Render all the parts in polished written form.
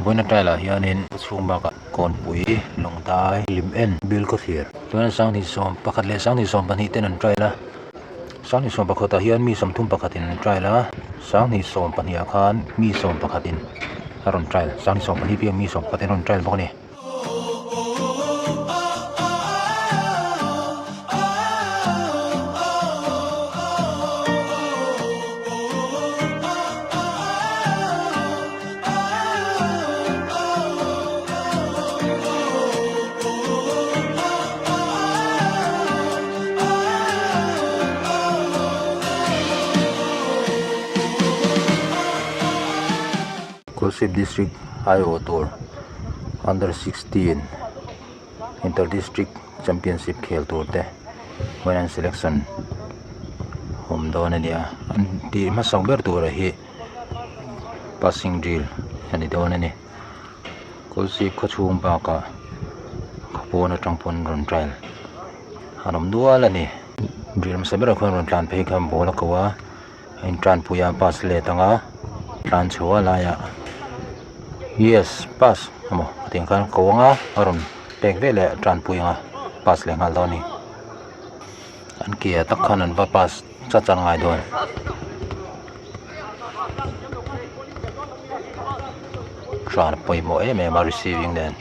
Buena tala hianin chhungba ka kon pui longtai lim en bil ko thir tuan sang ni som pakhat le sang ni som pani ten an try la sang ni som pakhata hian mi som thum pakhatin an try la sang ni som pania khan mi som pakhatin aron try sang ni som pani pi mi som pakhatin on try bawk ni Kulsip District IO Tour Under 16 Inter-District Championship khel tur te winning selection hom don ania anti ma song ber tur hi passing drill ani don ani Kulsip khachung ba ka khapon atangpon ron trial hanom dual ani drill ma sabera khon ron tlan phei kham bola kawa in tran puya pass le tanga tlan chhuwa la ya yes pass amo ting kan kawanga aron tek vele tran puinga pass le ngal doni an kia tak khan an va pass cha chan ngai don tran pui mo ma receiving then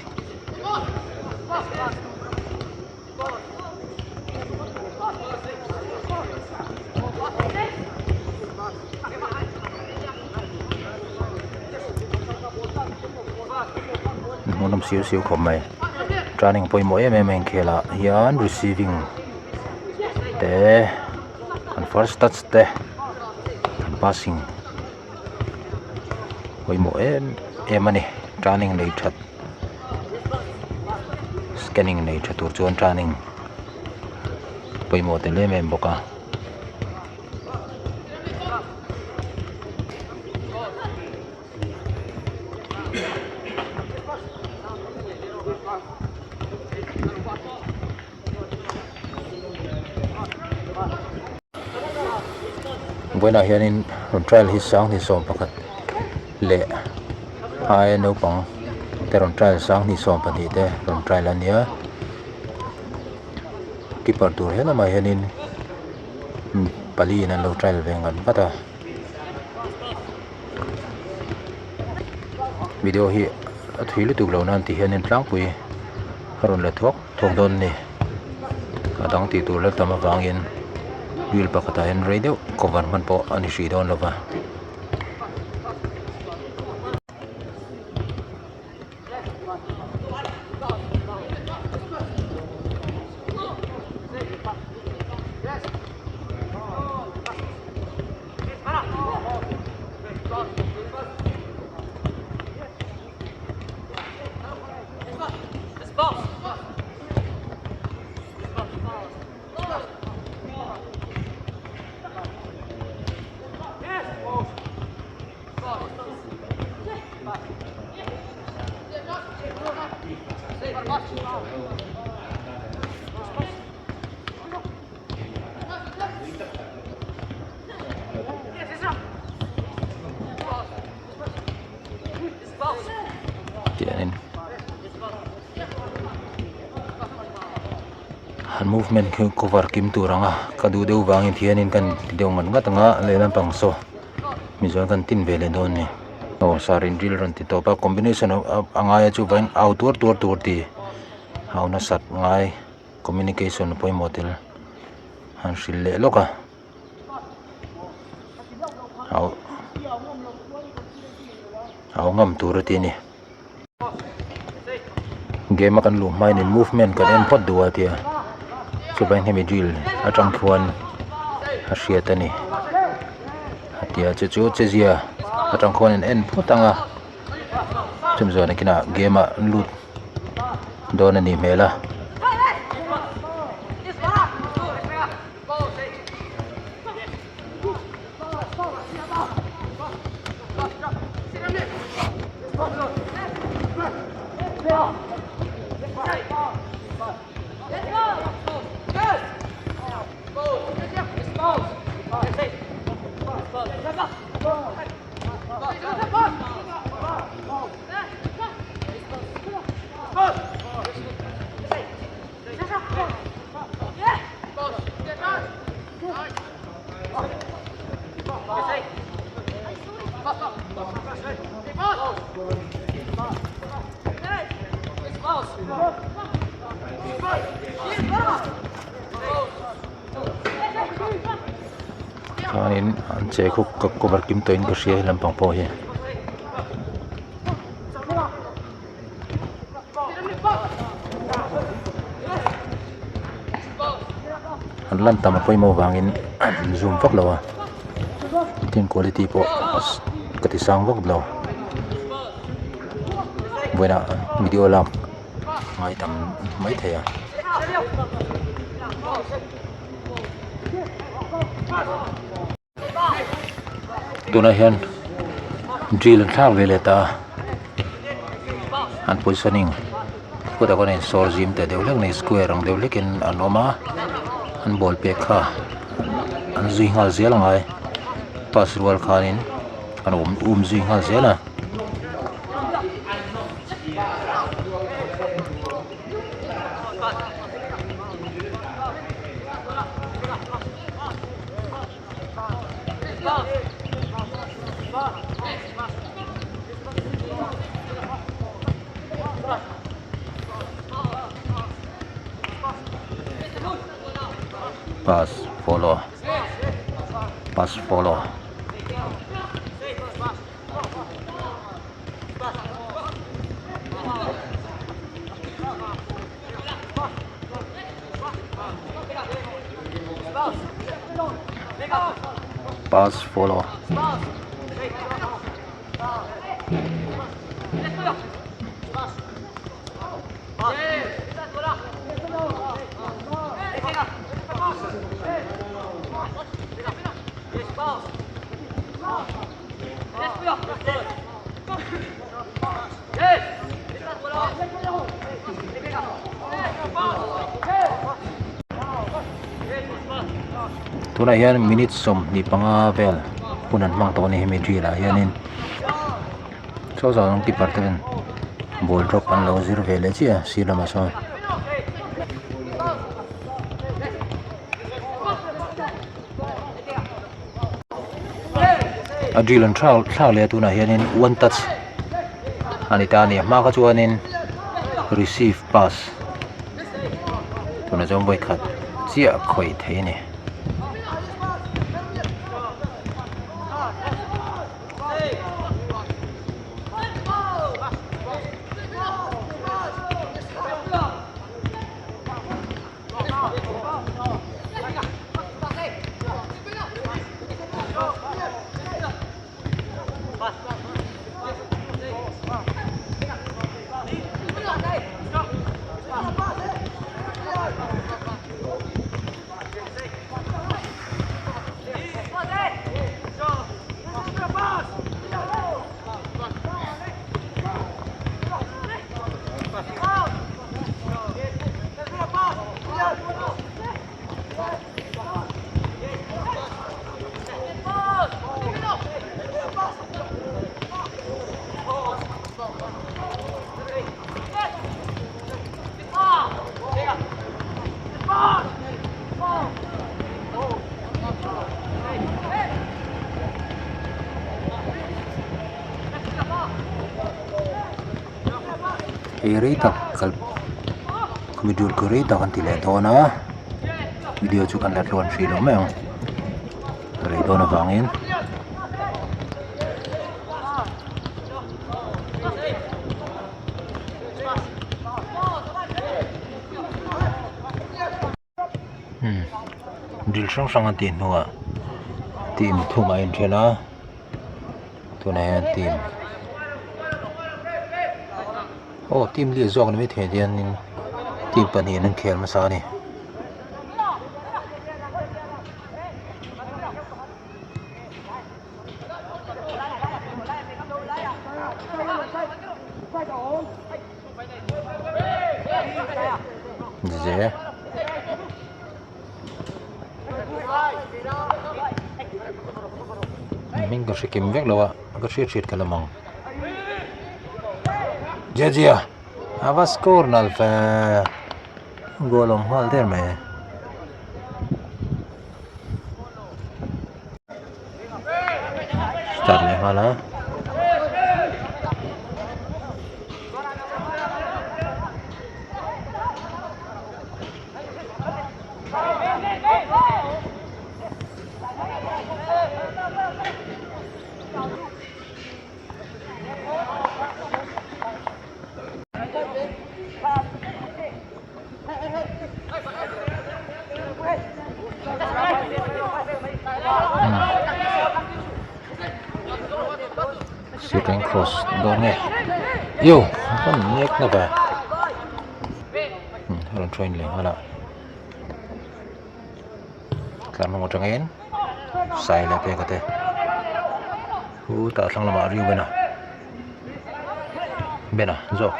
monam siu khom mai training poi mo em khela hian receiving te and first touch te passing poi mo em ani training nei that scanning nei that tur chuan training poi mo te le mem boka buena hianin trial hi sang ni som pakhat le ai no pang te ron trial sang ni som pani te ron trial ania keeper tur hena mai hianin pali na lo trial vengan pata video hi athil tu lo nan ti hianin tlang pui ron le thok don ni adang ti tur le tama wangin wil pakata en radio cover man po ani shi don lova han movement khu cover kim turanga kadu deu wangin thianin kan deu ngan ngatanga lelam pangso mizo kan tin vele don ni o sarin drill ron ti topa combination angaya chu van outdoor tur ti hauna sat ngai communication poi model han shille loka au ngam tur ti ni game kan lu mai ni movement kan en pot duwa tia chubain hemi drill atang khuan hashiatani hatia chu chezia atang khuan en phutanga chumzo na kina game lut don ani mela Kanin an che khuk ka cover kim to in ka hria lampang po hi an lan tam poi mo wangin zoom vak lawa team quality po kati sang vak lo buena video lam ngai tam mai thaya tuna hian drill an thak vele ta an positioning kuda kon sol gym te deuhlek nei square ang deuhlek in anoma an ball pe kha an zui ngal zel ngai pass rual khanin an zui ngal zela pass follow pass follow pass follow tuna hian minute som ni panga vel punan mang to ni hemi dri la hianin so zo nong keeper ten ball drop an lo zir vele chi si lama so adrilan thla le tuna hianin one touch anita ni ma ka chuanin receive pass tuna jom boy khat chia khoi thei ni eri tak kal kumidul kuri tak kan tile dona video chu kan lat lon free lo meo re dona wangin dil sang sang an tin nuwa team thuma in thena tuna team oh team li zong ni me the dian in team pani nan khel ma sa ni je mình có sẽ kiếm việc đâu ạ có shit cái là mong Jejia ava score nal fa golom hal der me start le hala cross doon nga yo kan nek na ba haron train lang hala kan mo tangin sai la pe ka te hu ta thlang lama riu bena zo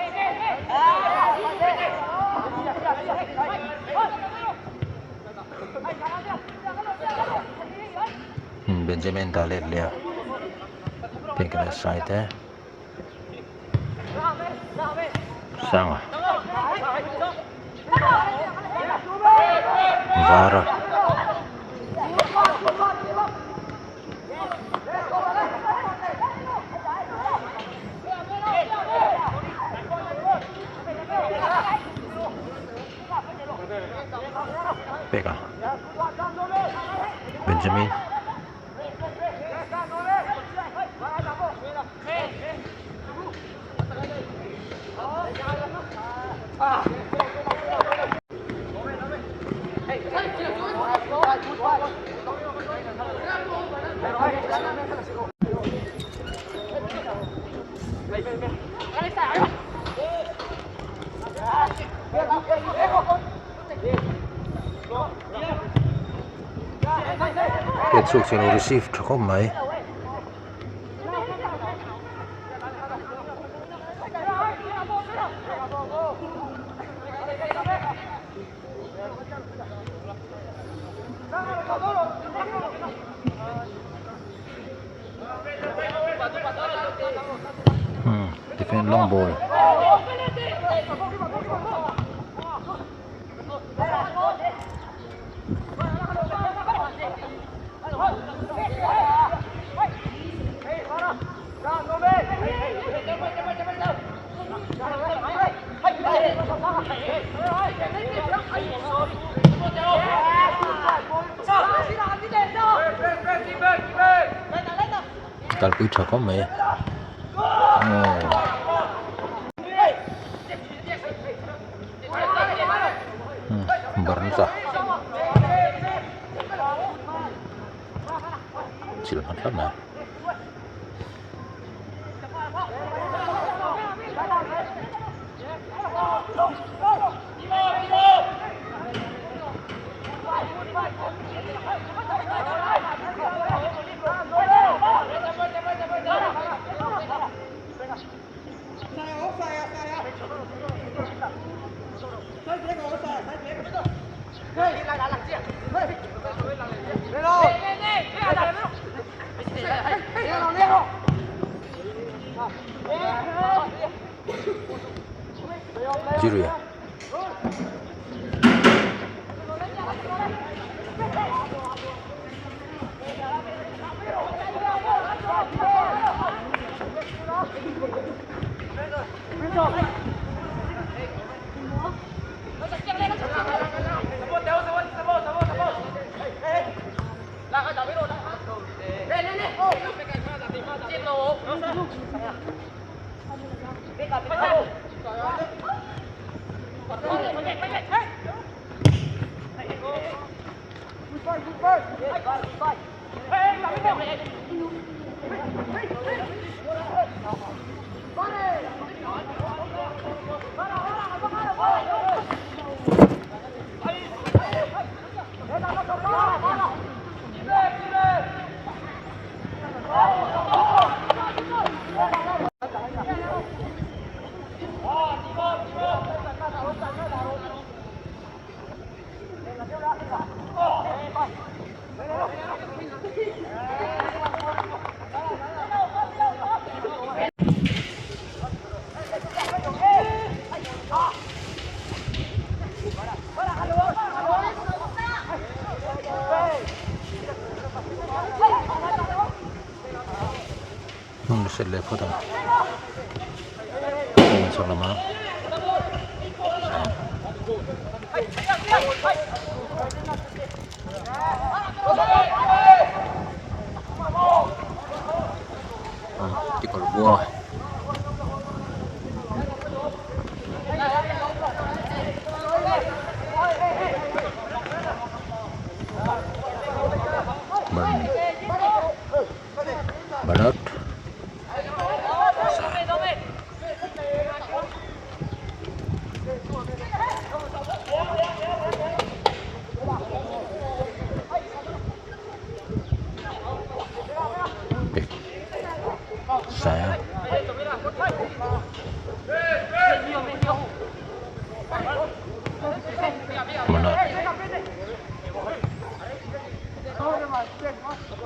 Benjamin Dalet le pe ka sai te Sanga Vara Pega Benjamin Kết thúc trận receive cho không mấy defend long ball Tal quy cho có mấy Barnza chỉ là phát này Jiruya sẽ lấy phút thôi không sao lắm á chỉ còn vua Bernard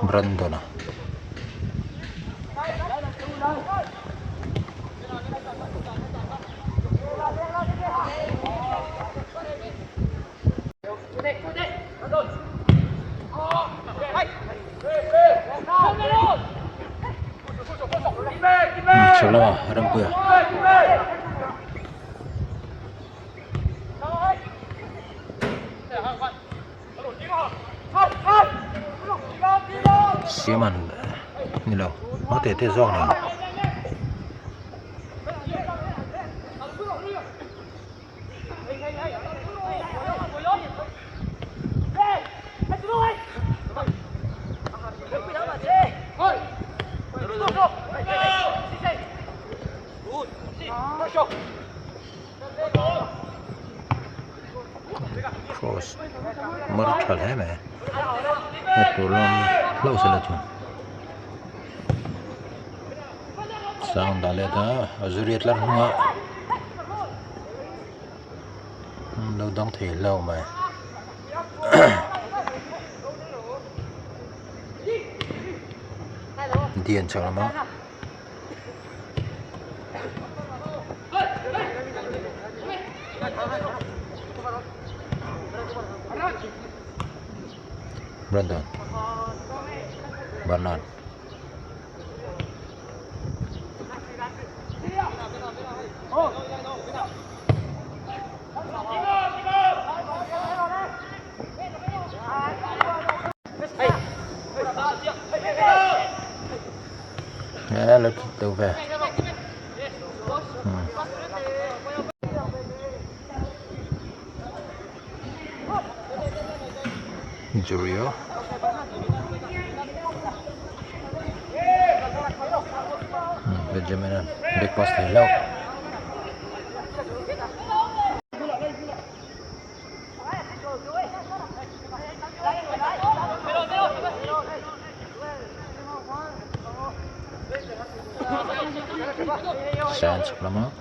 Brandon Chala Rampuya Siaman Nilo nó tê tê giòn này Cross Marshall है मैं तो lâu sẽ là chung sang डाले था Azuriat लड़ हुआ lâu đóng thì lâu mà điền chẳng lắm á Brandon Bernard lực từ về Julio Benjamin big pass to Hello Chance lama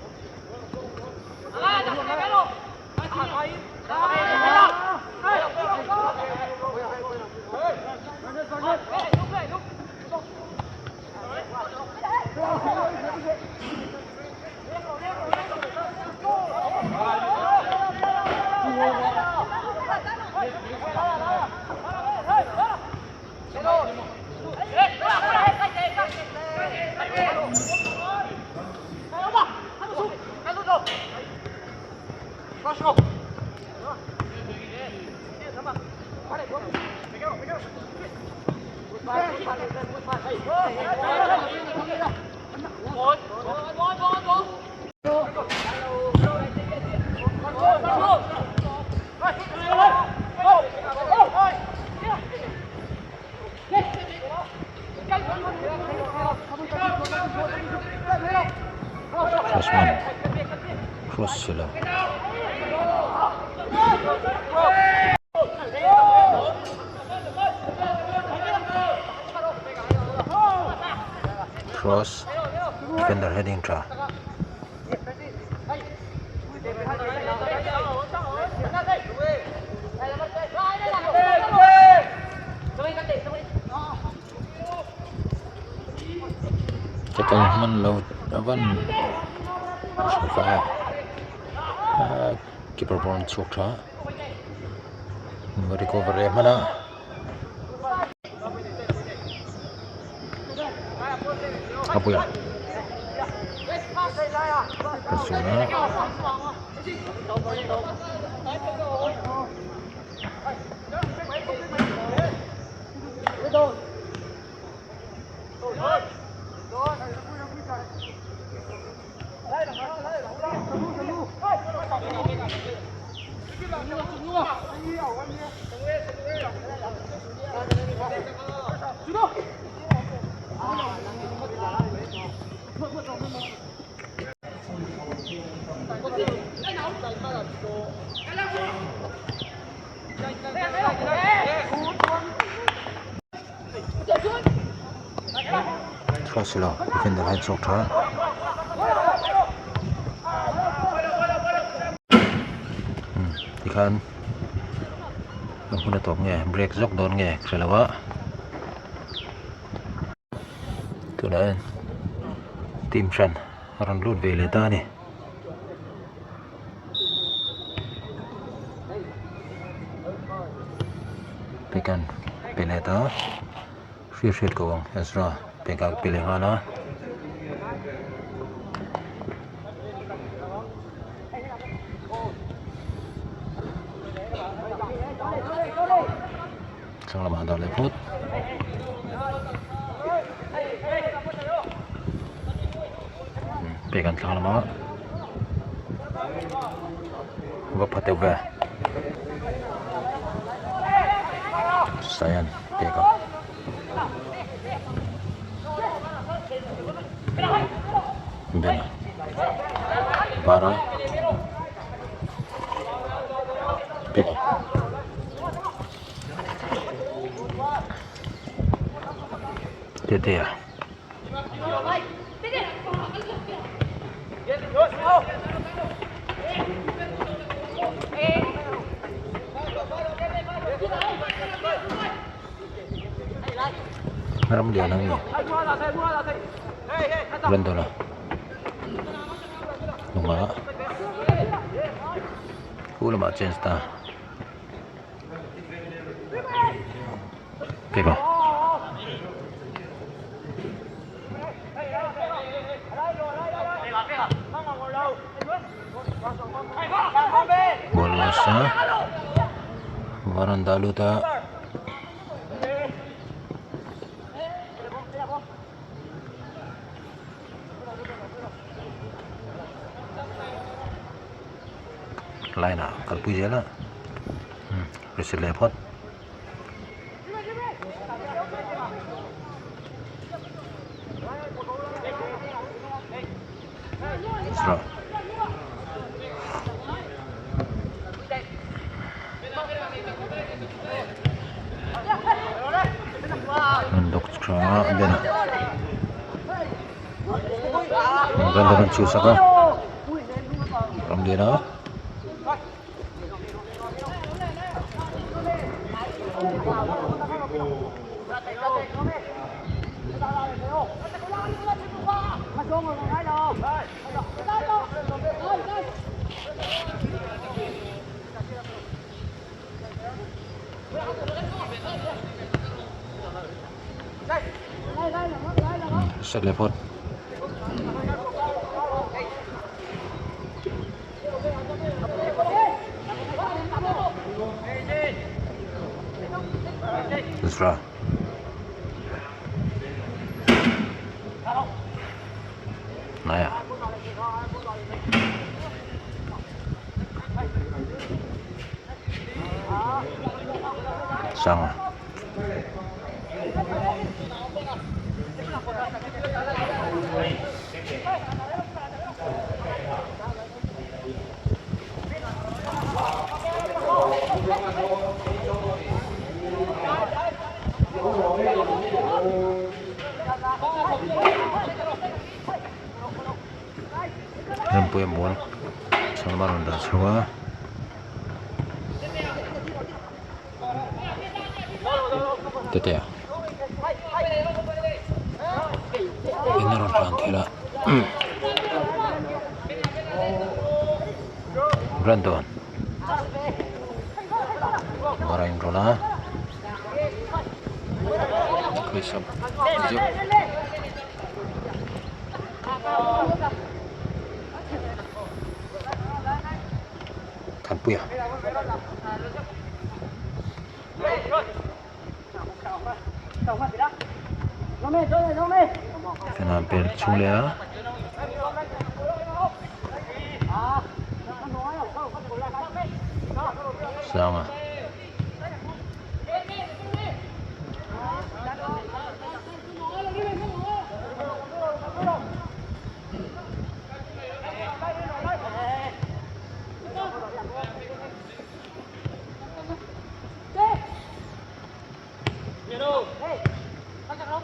Crossman Cross sila Cross defender heading try Chắc mình lâu vẫn phải keeper ball chok cha recover em mana apa ya Persona Trosilo defender head shot try ikan lung pun top nge break jok don nge selawa Tụi này Team Trần Rắn lút về lấy ta nè Pekan Pele ta Phía shit của ông Ezra Pekan Pele hana Sang làm hàng lấy phút Pekan sang làm Vấp hạt về Sayan Pekan Bena Bara Pekan Tetea Ram dia nang ni Lendo lah Nunga Ulama chance ta Pekan Bola sa Varandalu ta Line à, cần pui dễ là Reset left hot Rồi Untuk cuma ben dengan cius apa Ram dia na Set left hot Ezra Naya Sang Rempo yang buat Salman anda semua Tetea Ini orang tidak Brandon Orang Rona Krisap Kan puya Kena bel chung lea Sama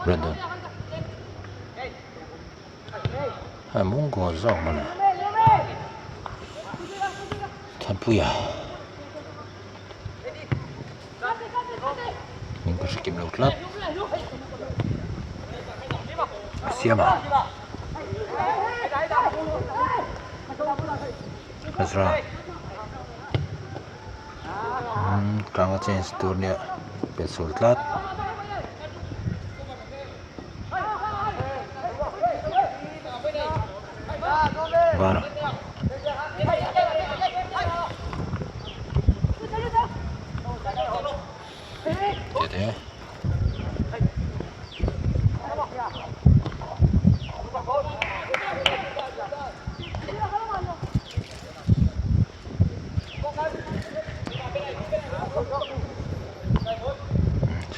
Brandon 뭔가 정말 참부야 mình có sự kiểm lột lắm Siama. Ezra. Kang change turnya Pesultlat. Vara. Jadi.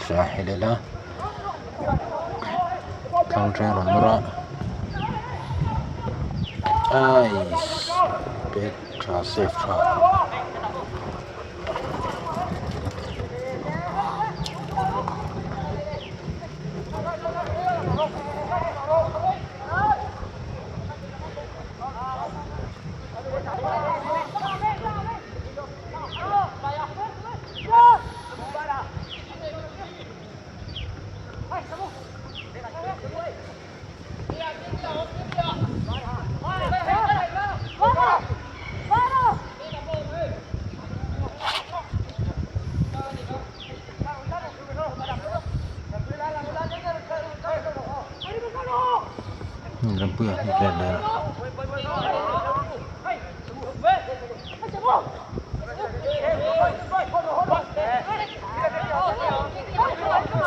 Sahilila. Counter on Mura. Ice. Petra safe trap. Lampu ya, ada.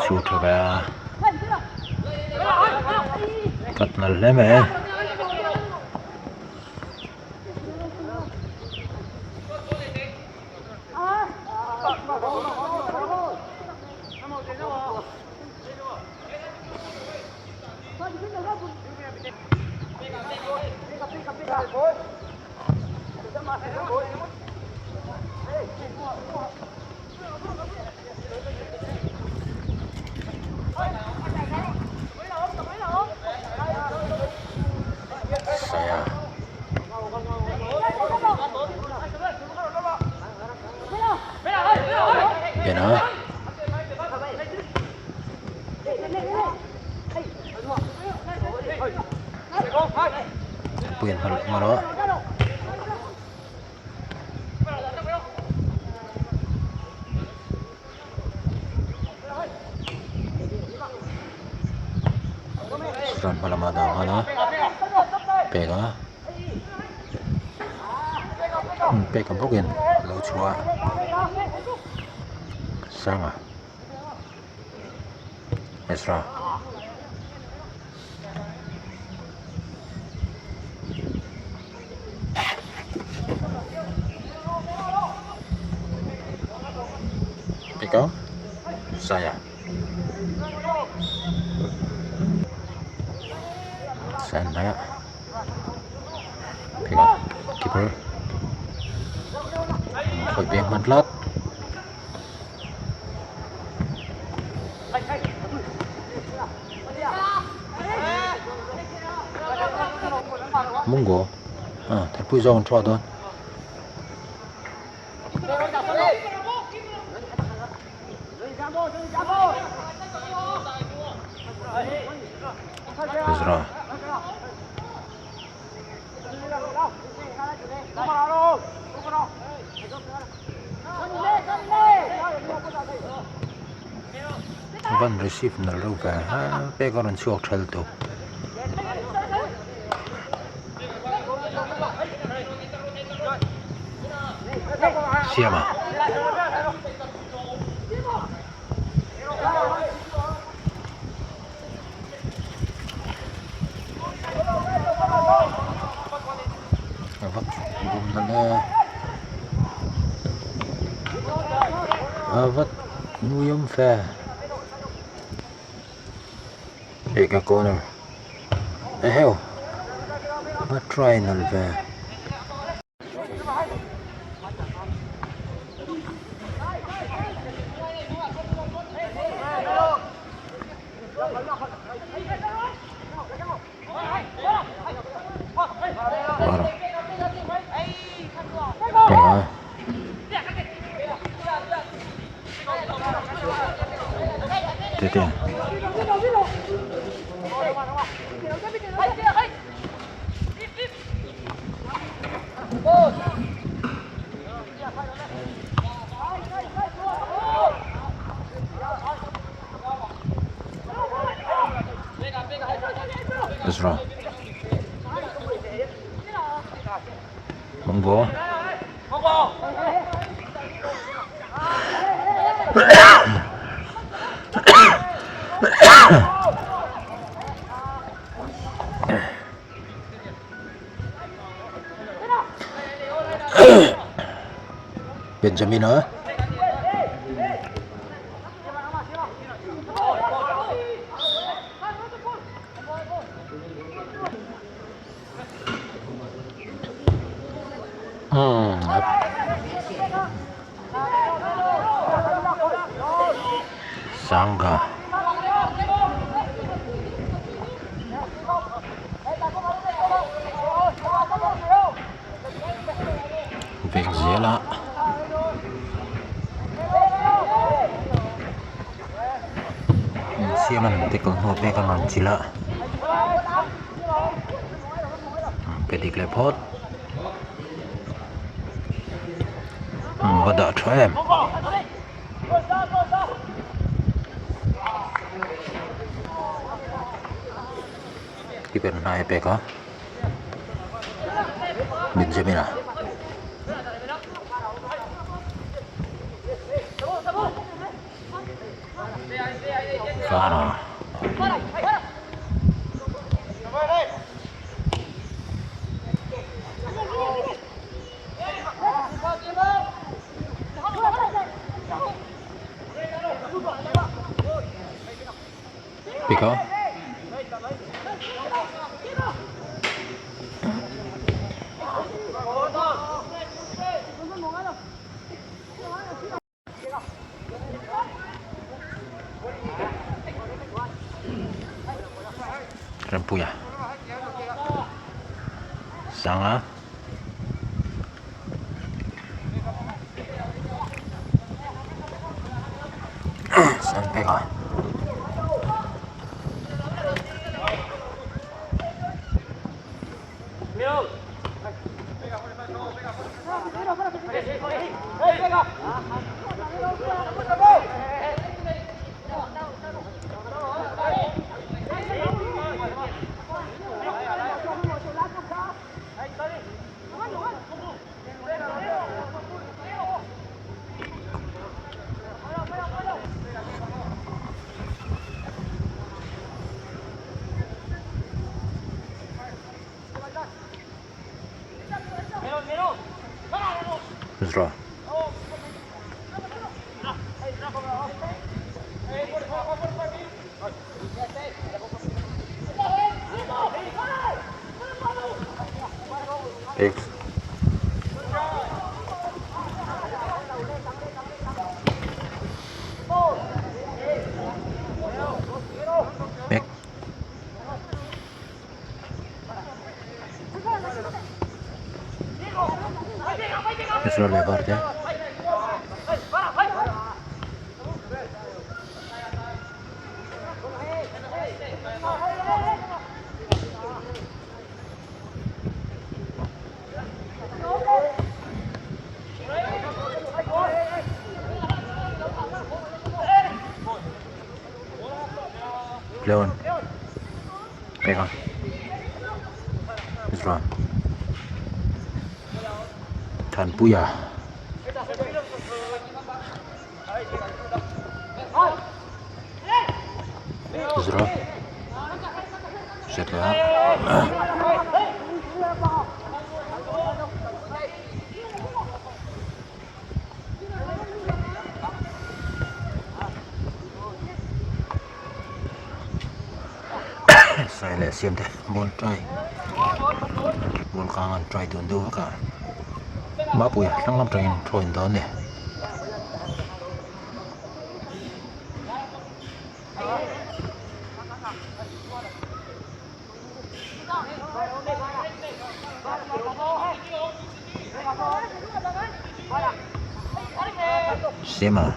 Shoot ba. Kat nallem hai. Saya Bena Puyen Maro Suran Palamada Hala Pega Pega Bogin Lo Chua Sanga Ezra Pega Saya Saya Pega Keeper Khôi biếng mặt lót Mungo thật vui giòn cho tôi Ezra Vẫn receive nó lâu về bé con chuột trâu tụ Siama Vấp bùm nó vắt nuôi ông phè Eka corner hell vắt try nal về Thế tiền That's right. Monggo. Benjamin hả? Sangga. Venezuela. Siaman tekol hope kanan cila. Petit Clepot. Vada Tram. Kiper na EPK. Benjamin. Fana. Pika. Rempuya. Sanga. Sampai kah? Zra. X. Back. Zra lebar deh. Leon. Pegang. Zra. Tan Puya. Zra. Set lah. Saya lihat siam deh, bol try, bol kangen try tundu kan, mapu ya, sang lam train troin don deh. Sema.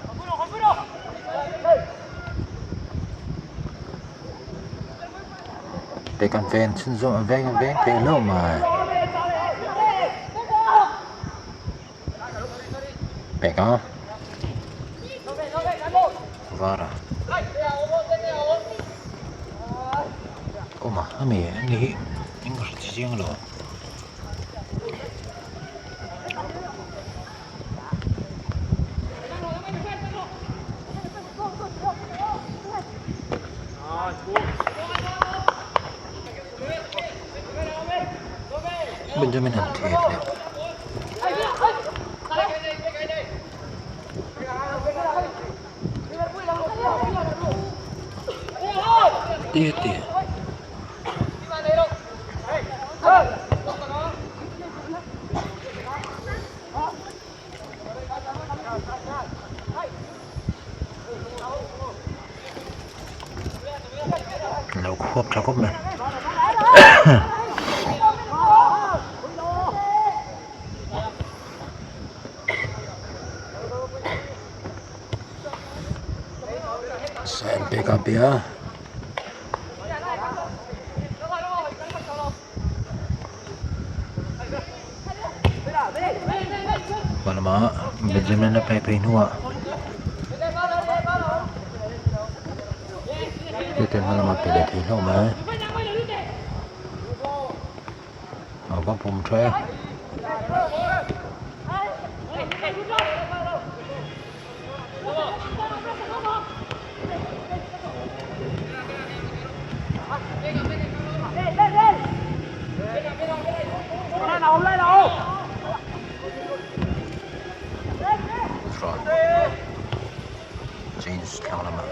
They can vent, ven, ven, ven, no mà. Pega. Vara. Oma, ami, ini English 지지한 거. Benjamin한테 뛰어 nó khớp cho cốc mình sen PKP ya Panama Benjamin na Pepe Nua Kita malam apa dah tidur mah? Apa pun saya. Change camera.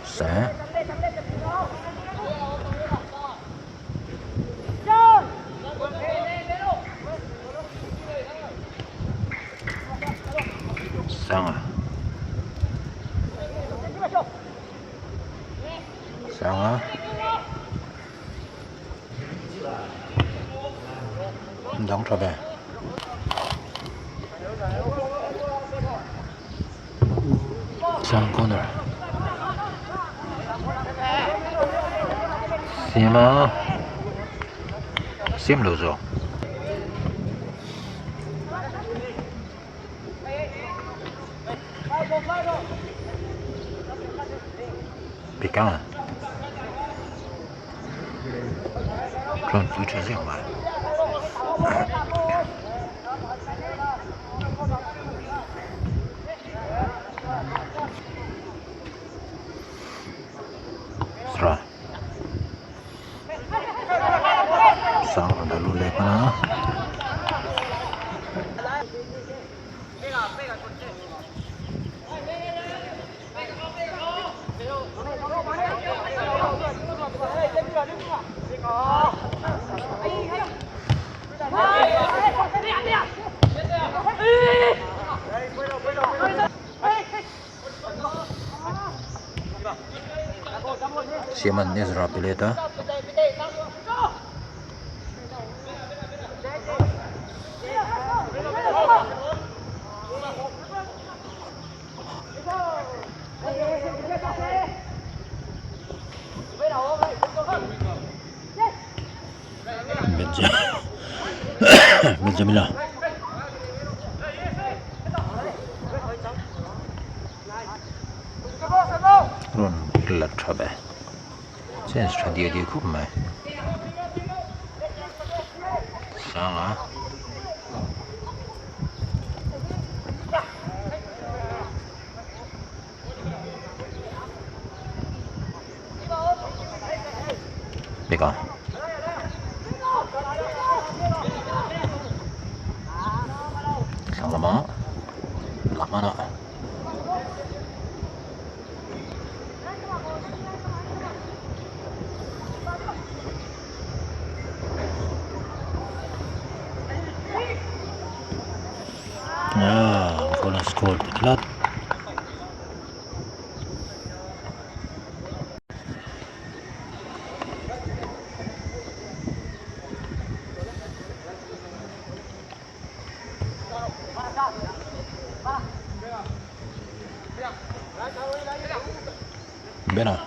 Sẽ sang à sang á đóng cho về sang corner xem được rồi bị căng à còn cứ chơi riêng mà rồi sang rồi luôn đẹp mà Siaman Ezra Pileta Benjamin Ron lật trở về trên sân địa địa cúp mày sang á đi con sang lama nọ Bola skor telat. Bena.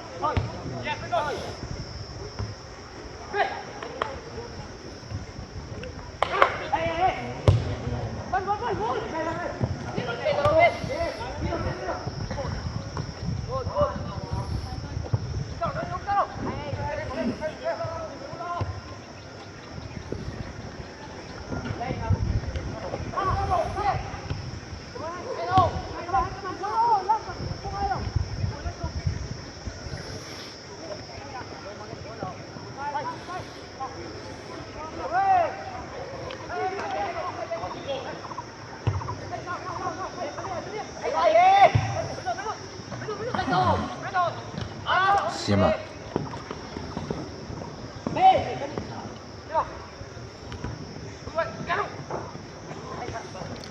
Sima.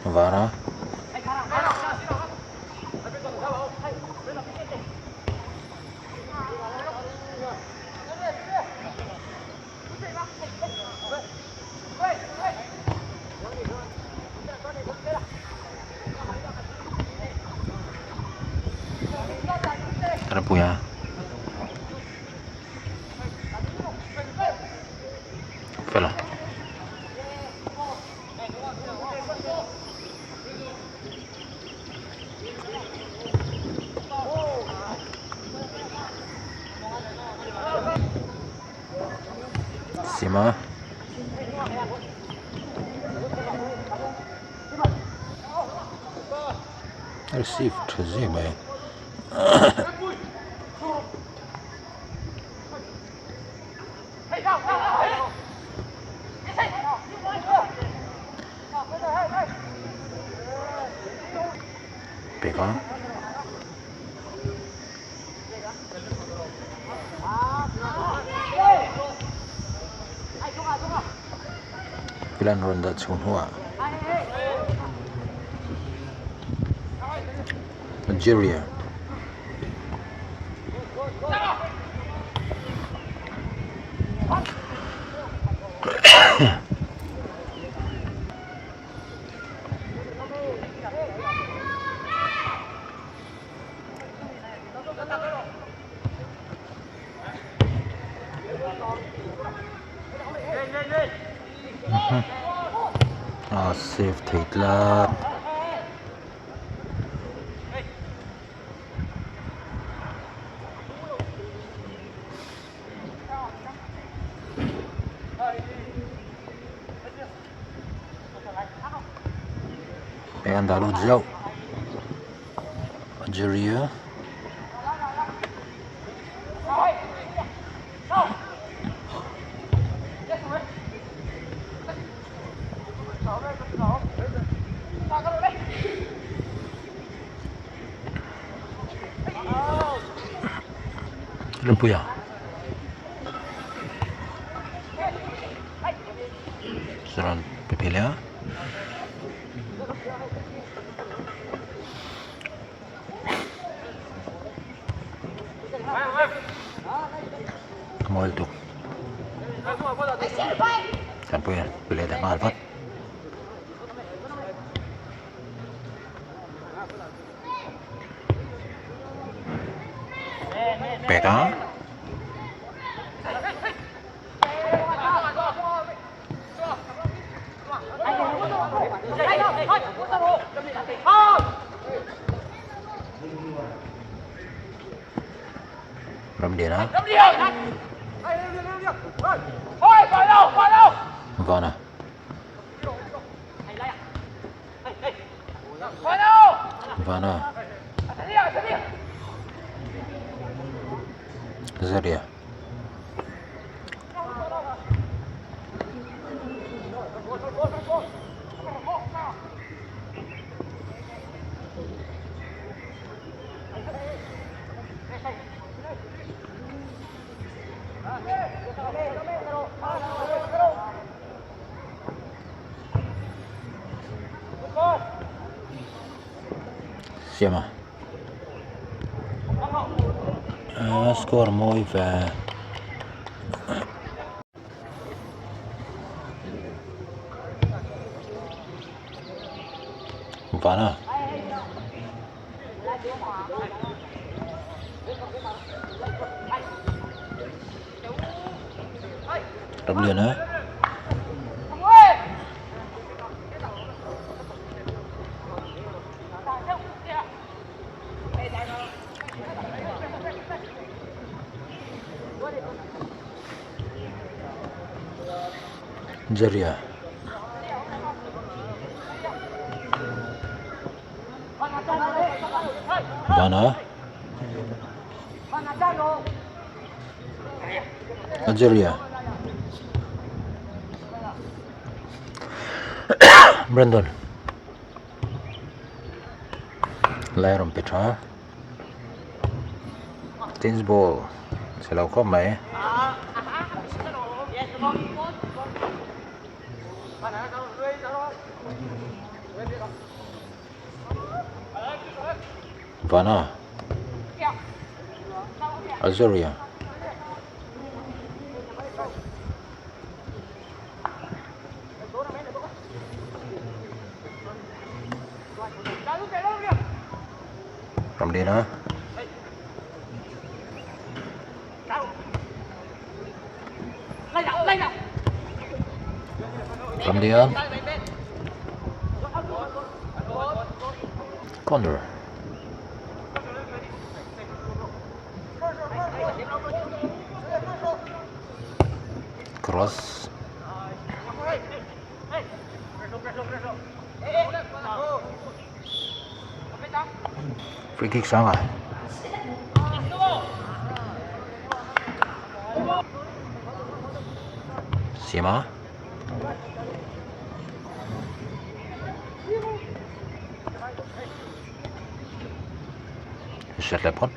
Vara. Terpuya. Vela. Sima. Received Zima. Pega. Pilihan ronda Chunhua. Algeria. Save Taitlat. Pegan dalu jauh. Algeria. Lempuya. Serang Pepelia. Kamu itu. Lempuya. Pilih dah Alfat. Pegang. Ramdina. Vana. Vana. Zaria. Siapa? Skor mooi ver. Vana. Đóng liền á. Jaria. Vana. Algeria. Brandon. Lyron Petra. Tennis ball. Sẽ lâu có mấy. Vana. Algeria. Cầm đi đó. Cầm đi á. Corner. Cross. Free kick sang à. Sima. Set la pot.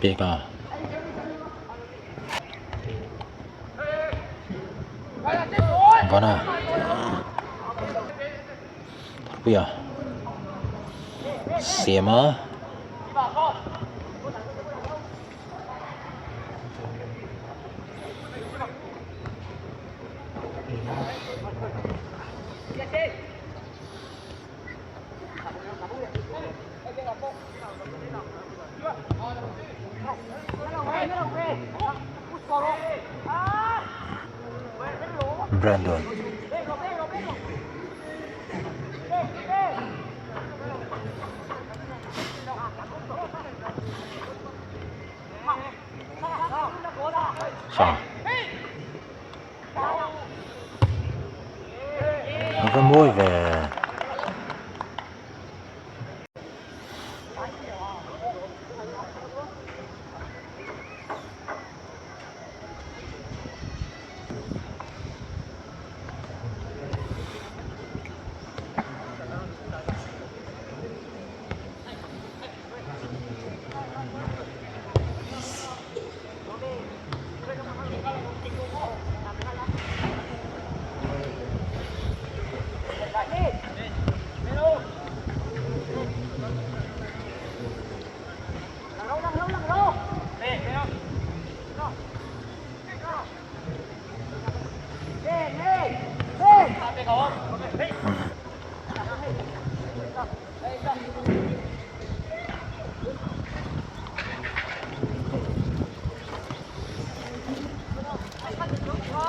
Pega. Vana. Pia. Sema. Brandon. Sao? Nó có môi về.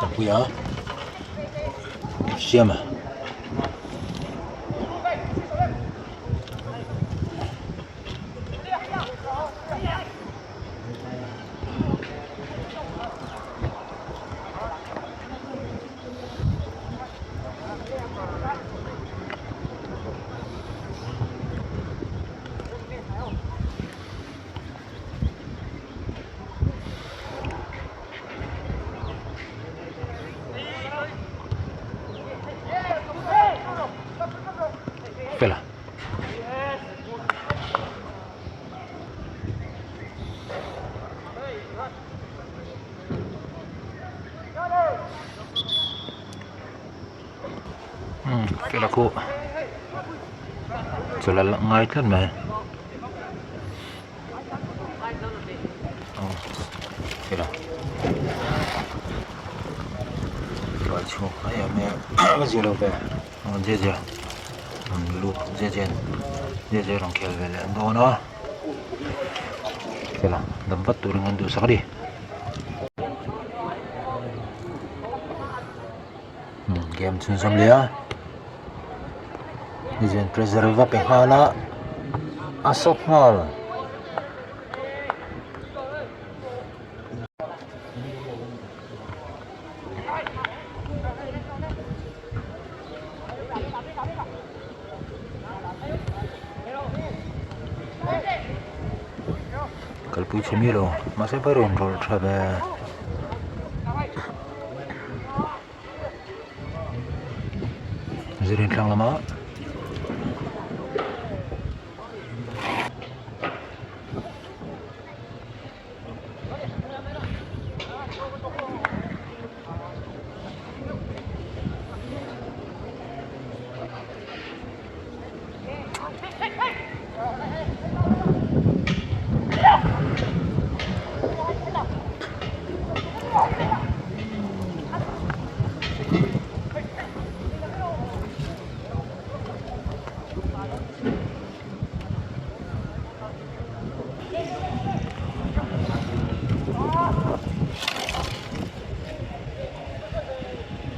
Tapuya. Siama. Kila ko Celal ngait kan meh. Kila Bacu ayam meh. Bacu lo pe Jeje lu Jeje orang kel bele Dono Kila Dampat tu dengan tu sakri Game sunsam lia Dijen preserva penghala asok ngal kalpui chemilo masih baru roll trabe zirin lang lama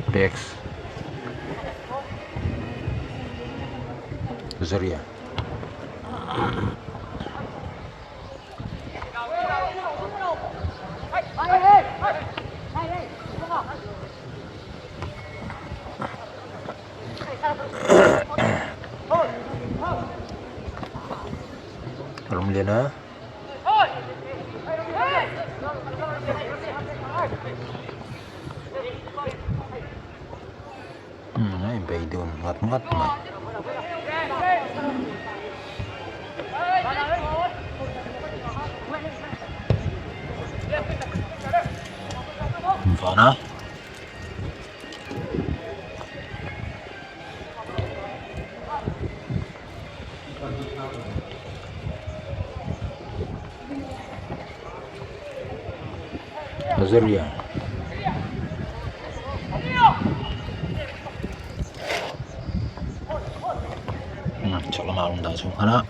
Dex Zaria Rumlena Ay baydun ngat-ngat mah Fana Zaria Chắc là ông đã xuống hả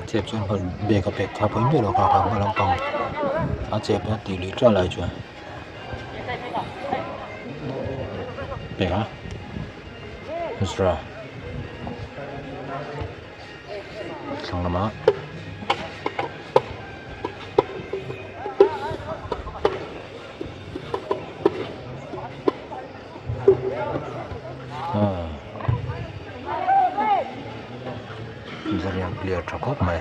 Chép cho phần bề cặp bề khá bánh như là khá khá khá lòng phòng chép tỷ lý trở lại chưa bề hả Isra Sang lama Zaria player cakap mai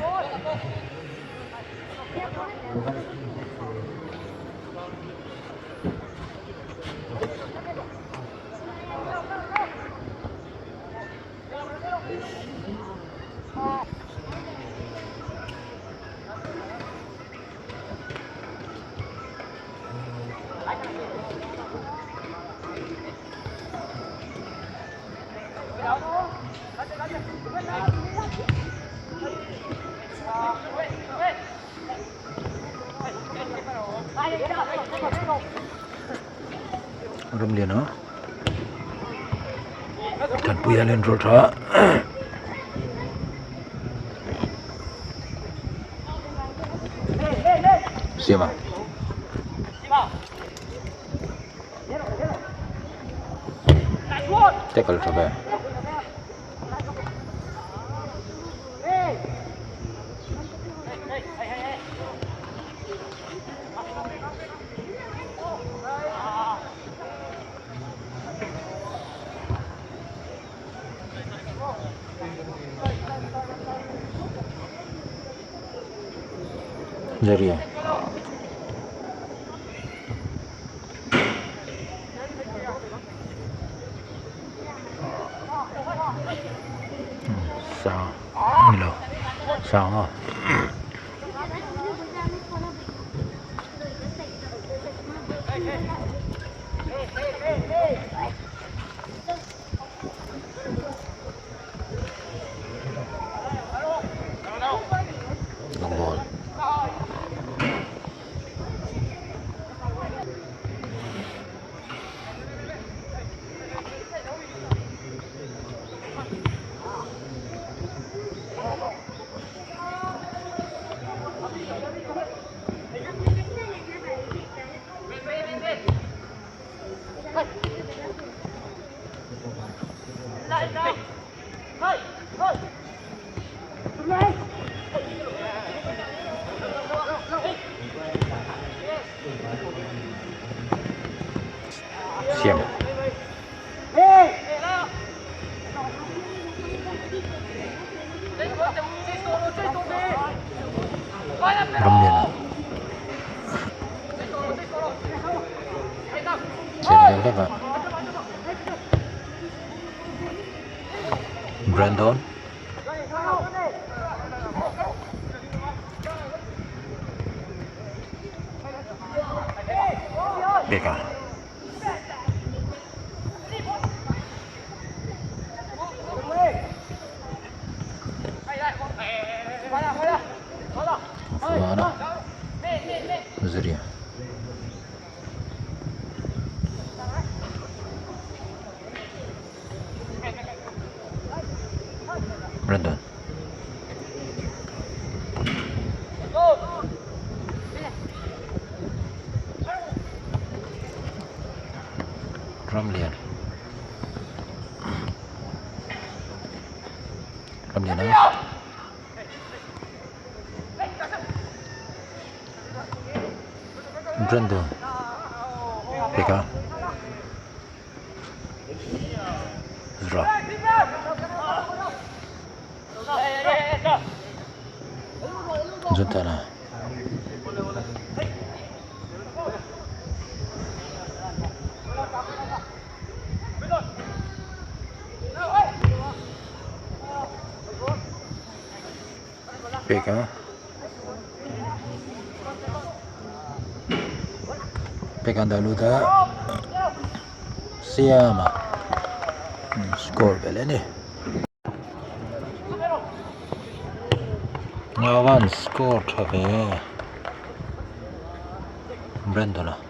Rum dia no dan puya len rotra siapa tackle coba Zaria sao sao hả เสียมรำเนียนเสียงเล็กๆอะแบรนดอนเบกาFuana Zaria Brandon Ramlian Brandon Pekka Zra Juntana Pekka Andaluda Siama skor beleni Navan skor tabi Brandona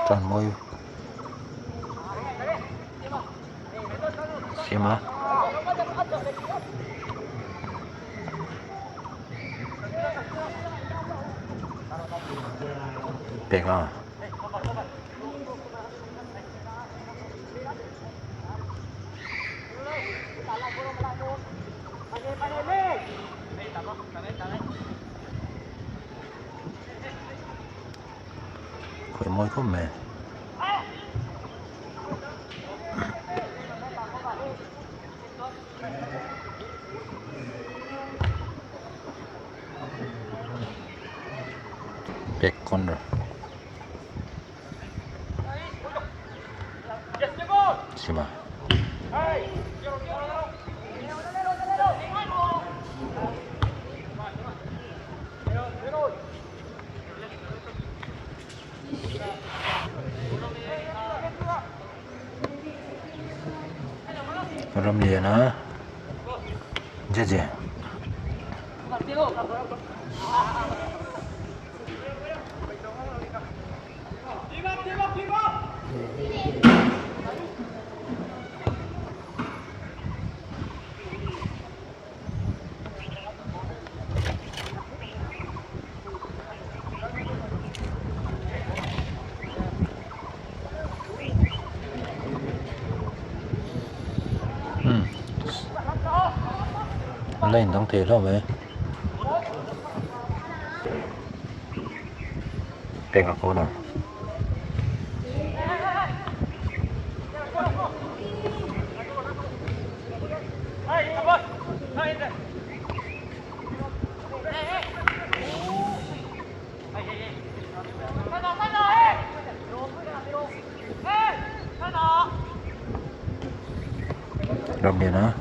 Tròn môi Sima Pekka Khỏe môi không mẹ Back corner Sima Ramlian ha Jeje lên tổng thể rồi vậy Pekka corner Ramlian ha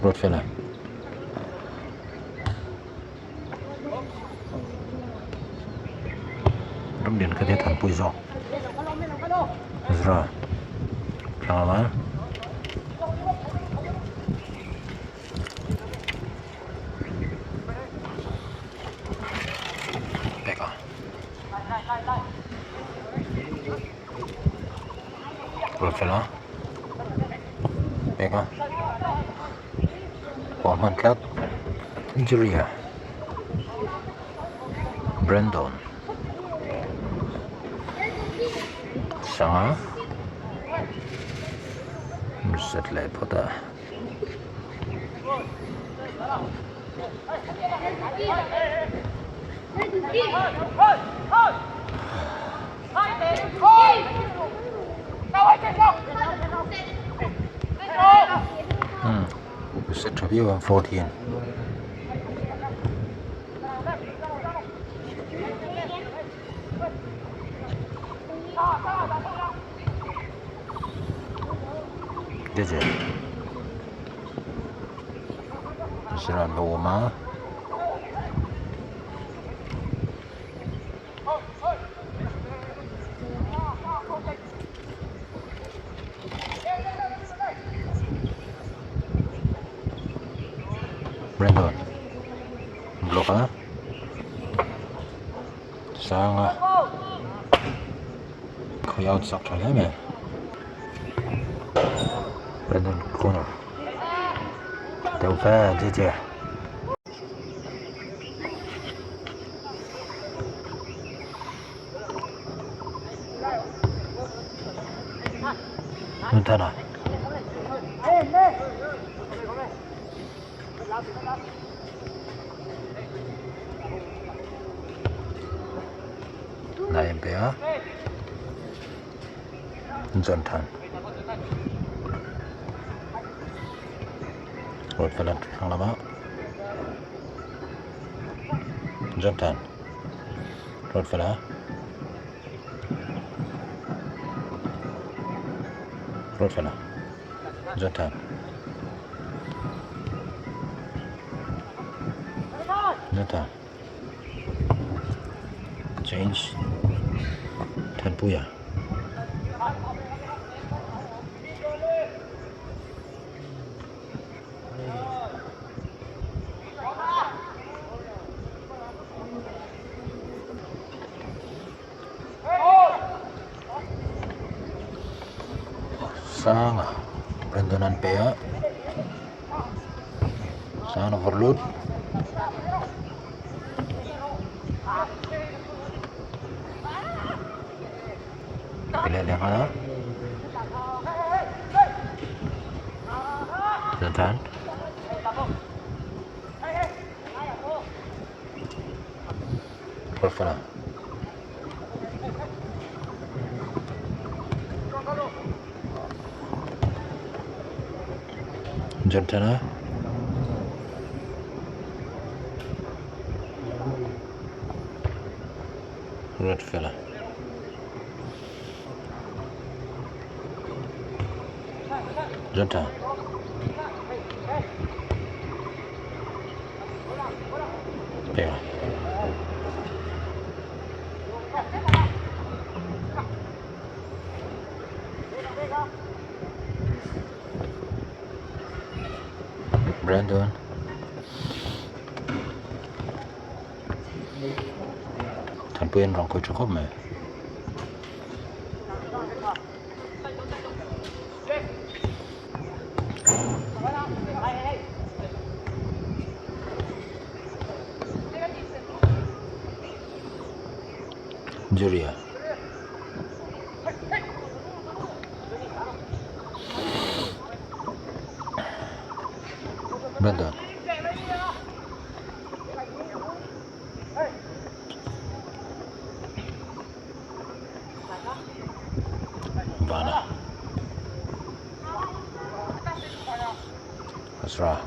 Rottweiler Ram Din cái thế thần bùi gió rồi chẳng là Becca Rufella Becca Forman Club Injuria Brandon Sanga Set lại Potter Set review on 14 Digit Seran Bawama Brandon Bloka Sanga Khơi out sọc trở lại mẹ Brandon corner Đầu pha dễ dàng Montana Này bé Jonathan Rồi phải làm thằng làm áo Jonathan Rồi phải là Rồi phải là Jonathan Jonathan Change Thật bùi à Sang Brandon Anpea Sang overload Pilihan yang ada Jonathan Perfect Jonathan Red fella Jonathan Pega Brandon Thành Quyên rong coi cho khóc mẹ Julia Brandon Vana Asra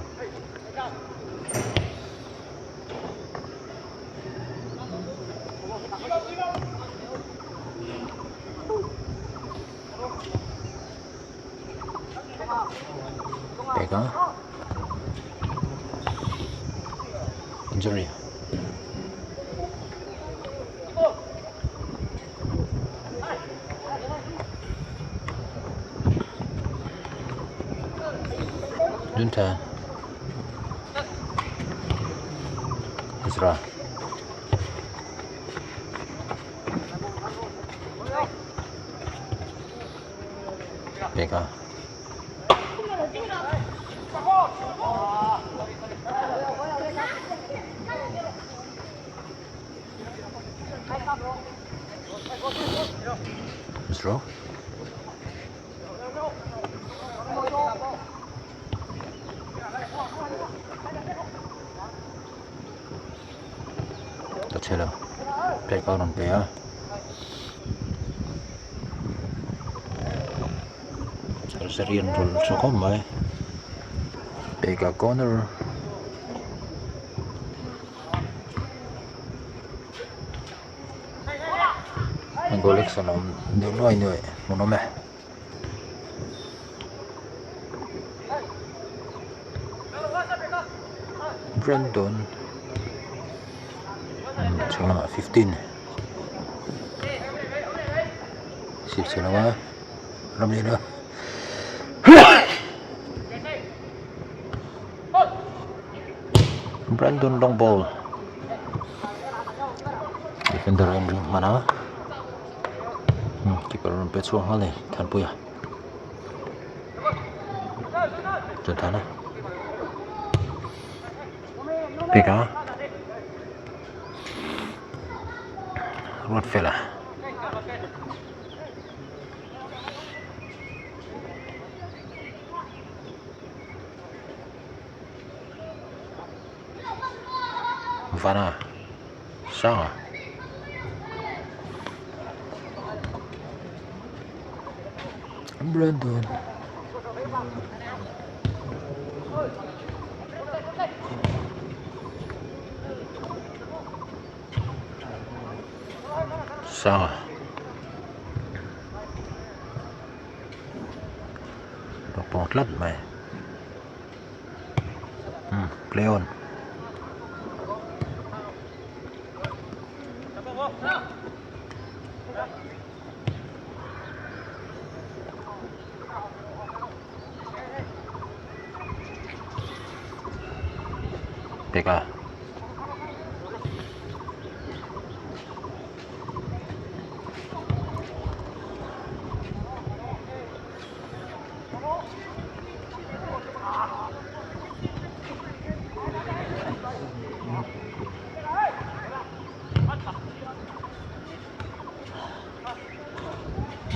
Pega Julia Junta Isra Peka Isra Tachela Peka non Pea Serian roll so come Peka corner Ang golek sa nom Hindi mo ay niyo Monome Brandon Sila 15 Sip sila nga Alam nila Brandon long ball Defender Andrew mana Keeper Petro Hale Tan Puya Jantana Peka Rodfella Vana Sanga Brandon Sanga Bọt lắm mày Play on Peka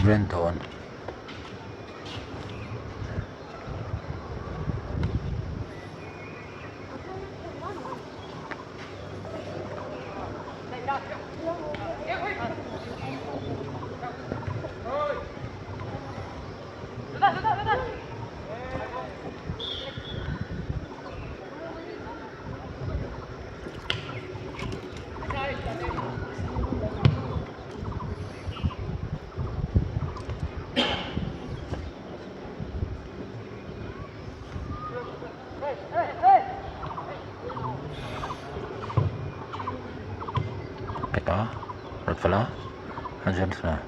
Brenton Peka Rodfella Argentina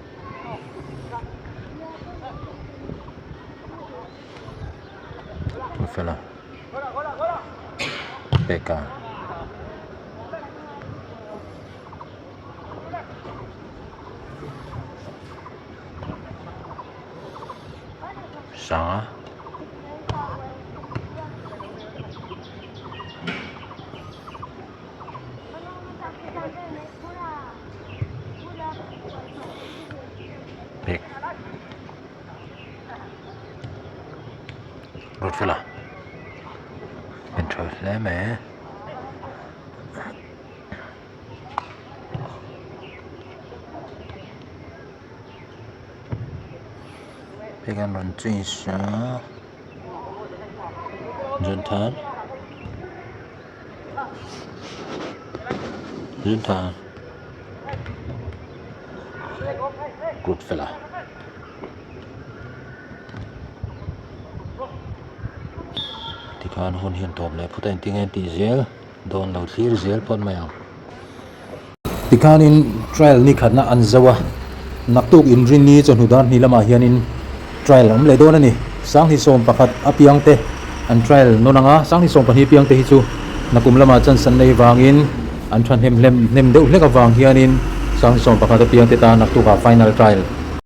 Rodfella Peka Sanga Pek Rodfella Intro Leme Pegan run 最少 Juntan Good fella Thì con hôn hiền tộp lại Phụ tiếng anh tí dễ Đồn lâu thịt dễ bọn mày Thì con in trial ni khát na ăn zawa Nak tuk in rin ni Chon hudan ni lama hian in Trial om le do na ni Sang hi som pakhat apiang te an trial no nanga sang ni som pani piang te hi chu nakum lama chan san nei wangin an than hem nem deuh hlek awang hianin sang som pakhat piang te ta nak tu ka final trial